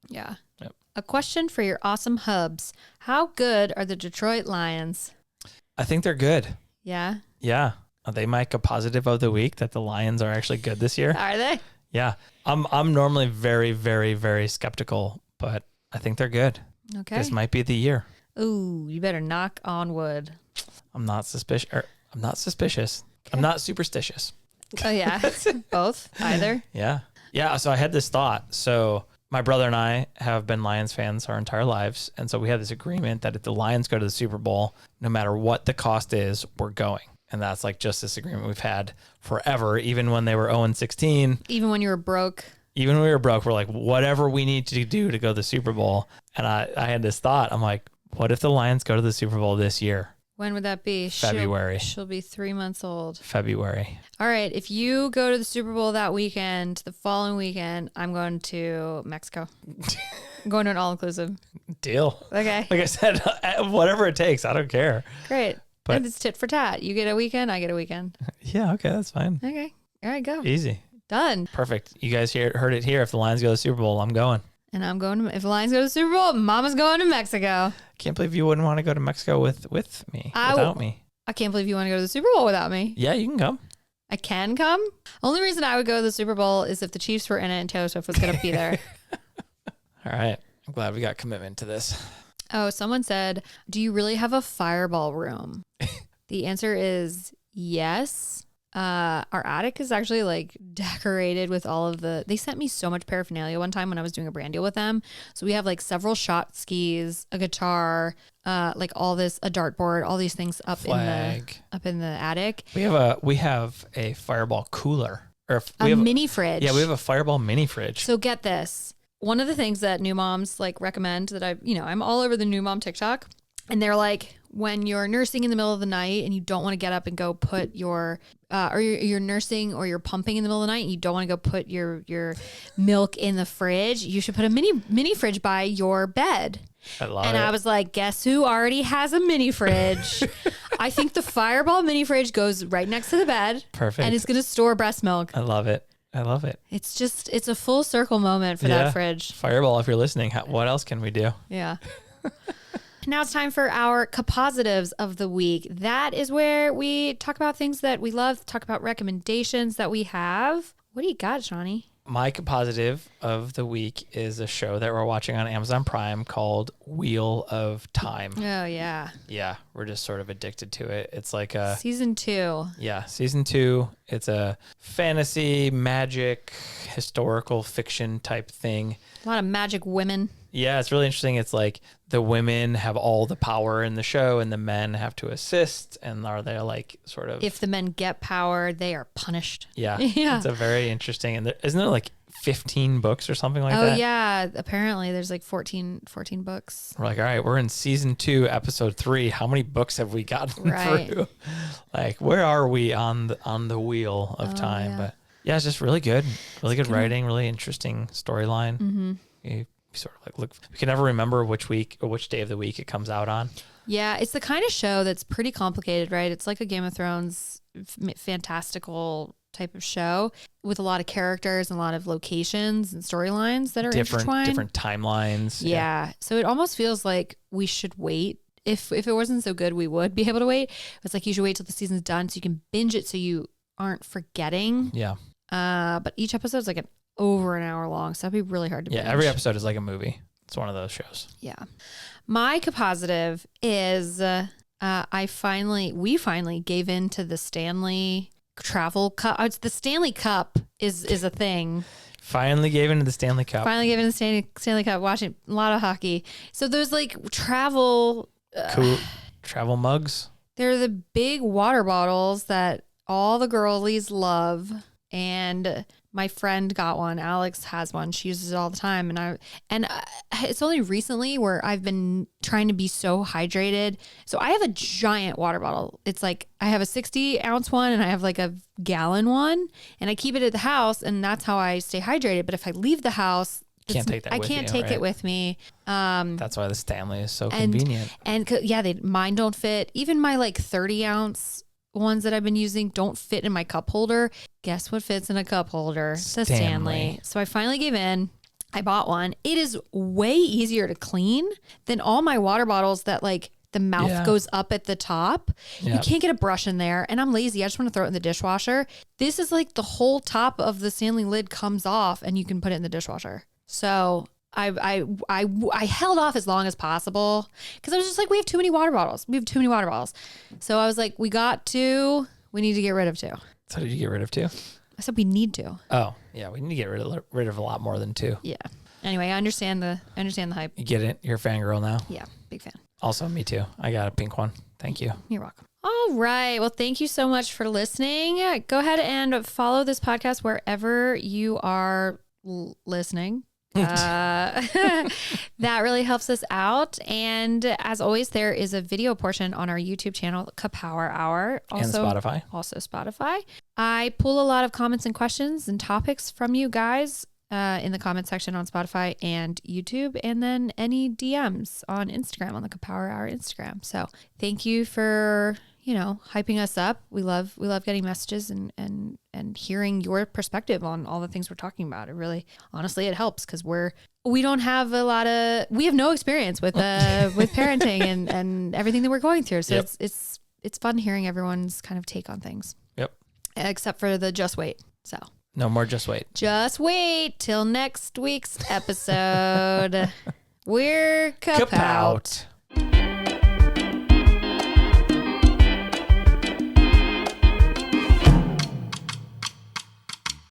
Yeah. Yep. A question for your awesome hubs. How good are the Detroit Lions? I think they're good. Yeah. Yeah. Are they my positive of the week that the Lions are actually good this year? Are they? Yeah. I'm normally very, very, very skeptical, but I think they're good. Okay. This might be the year. Ooh, you better knock on wood. I'm not suspicious. I'm not suspicious. I'm not superstitious. Oh, yeah. Both? Either? Yeah. Yeah. So I had this thought. So my brother and I have been Lions fans our entire lives. And so we had this agreement that if the Lions go to the Super Bowl, no matter what the cost is, we're going. And that's like just this agreement we've had forever, even when they were 0-16. Even when you were broke. Even when we were broke, we're like, whatever we need to do to go to the Super Bowl. And I had this thought. I'm like, what if the Lions go to the Super Bowl this year? When would that be? February. She'll be 3 months old. February. All right. If you go to the Super Bowl that weekend, the following weekend, I'm going to Mexico. I'm going to an all-inclusive. Deal. Okay. Like I said, whatever it takes. I don't care. Great. But and it's tit for tat. You get a weekend, I get a weekend. Yeah, okay, that's fine. Okay. All right, go. Easy. Done. Perfect. You guys heard it here. If the Lions go to the Super Bowl, I'm going. And I'm going to, if the Lions go to the Super Bowl, Mama's going to Mexico. Can't believe you wouldn't want to go to Mexico with me, without me. I can't believe you want to go to the Super Bowl without me. Yeah, you can come. I can come. Only reason I would go to the Super Bowl is if the Chiefs were in it and Taylor Swift was going to be there. All right. I'm glad we got commitment to this. Oh, someone said, do you really have a fireball room? The answer is yes. Our attic is actually like decorated with all of they sent me so much paraphernalia one time when I was doing a brand deal with them. So we have like several shot skis, a guitar, like all this, a dartboard, all these things up in the attic. We have a Fireball cooler. Or a mini fridge. Yeah, we have a Fireball mini fridge. So get this. One of the things that new moms like recommend that I'm all over the new mom TikTok, and they're like, when you're nursing in the middle of the night and you don't want to get up and go put or you're nursing or you're pumping in the middle of the night and you don't want to go put your milk in the fridge, you should put a mini fridge by your bed. I love it. And I was like, guess who already has a mini fridge? I think the Fireball mini fridge goes right next to the bed. Perfect. And it's going to store breast milk. I love it. It's a full circle moment for that fridge. Fireball, if you're listening, what else can we do? Yeah. Now it's time for our Compositives of the week. That is where we talk about things that we love, talk about recommendations that we have. What do you got, Shawnee? My Compositive of the week is a show that we're watching on Amazon Prime called Wheel of Time. Oh, yeah. Yeah, we're just sort of addicted to it. It's like Season 2. Yeah, Season 2. It's a fantasy, magic, historical fiction type thing. A lot of magic women. Yeah, it's really interesting. It's like the women have all the power in the show and the men have to assist. And are they like sort of... If the men get power, they are punished. Yeah. Yeah. It's a very interesting... And isn't there like 15 books or something like that? Oh, yeah. Apparently there's like 14 books. We're like, all right, we're in Season 2, Episode 3. How many books have we gotten through? Like, where are we on the wheel of time? Yeah. But yeah, it's just really good. Really good writing, really interesting storyline. Mm-hmm. You sort of like look, we can never remember which week or which day of the week it comes out on. Yeah, it's the kind of show that's pretty complicated, right? It's like a Game of Thrones fantastical type of show with a lot of characters and a lot of locations and storylines that are intertwined. Different timelines. Yeah. So it almost feels like we should wait. If it wasn't so good, we would be able to wait. It's like you should wait till the season's done so you can binge it so you aren't forgetting. Yeah. But each episode is like over an hour long, so that'd be really hard to binge. Yeah, every episode is like a movie. It's one of those shows. Yeah. My Compositive is we finally gave in to the Stanley travel cup. It's the Stanley Cup is a thing. Finally gave into the Stanley Cup. Finally gave in the Stanley Cup, watching a lot of hockey. So there's like travel cool travel mugs. They're the big water bottles that all the girlies love. And my friend got one. Alex has one. She uses it all the time. And it's only recently where I've been trying to be so hydrated. So I have a giant water bottle. It's like I have a 60-ounce one and I have like a gallon one. And I keep it at the house and that's how I stay hydrated. But if I leave the house, I can't take it with me. That's why the Stanley is so convenient. And yeah, mine don't fit. Even my like 30-ounce ones that I've been using don't fit in my cup holder. Guess what fits in a cup holder? The Stanley. So I finally gave in. I bought one. It is way easier to clean than all my water bottles that like the mouth goes up at the top. Yep. You can't get a brush in there. And I'm lazy. I just want to throw it in the dishwasher. This is like the whole top of the Stanley lid comes off and you can put it in the dishwasher. So I held off as long as possible because I was just like, we have too many water bottles. So I was like, we need to get rid of 2. So did you get rid of 2? I said we need to. Oh, yeah. We need to get rid of a lot more than 2. Yeah. Anyway, I understand the hype. You get it? You're a fangirl now? Yeah. Big fan. Also, me too. I got a pink one. Thank you. You're welcome. All right. Well, thank you so much for listening. Go ahead and follow this podcast wherever you are listening. That really helps us out. And as always, there is a video portion on our YouTube channel, CaPower Hour. Also Spotify. I pull a lot of comments and questions and topics from you guys in the comment section on Spotify and YouTube, and then any DMs on Instagram, on the CaPower Hour Instagram. So thank you for, hyping us up. We love getting messages and hearing your perspective on all the things we're talking about. It really, honestly, it helps because we have no experience with parenting and everything that we're going through. So it's fun hearing everyone's kind of take on things. Yep. Except for the just wait. So no more just wait. Just wait till next week's episode. We're Capout.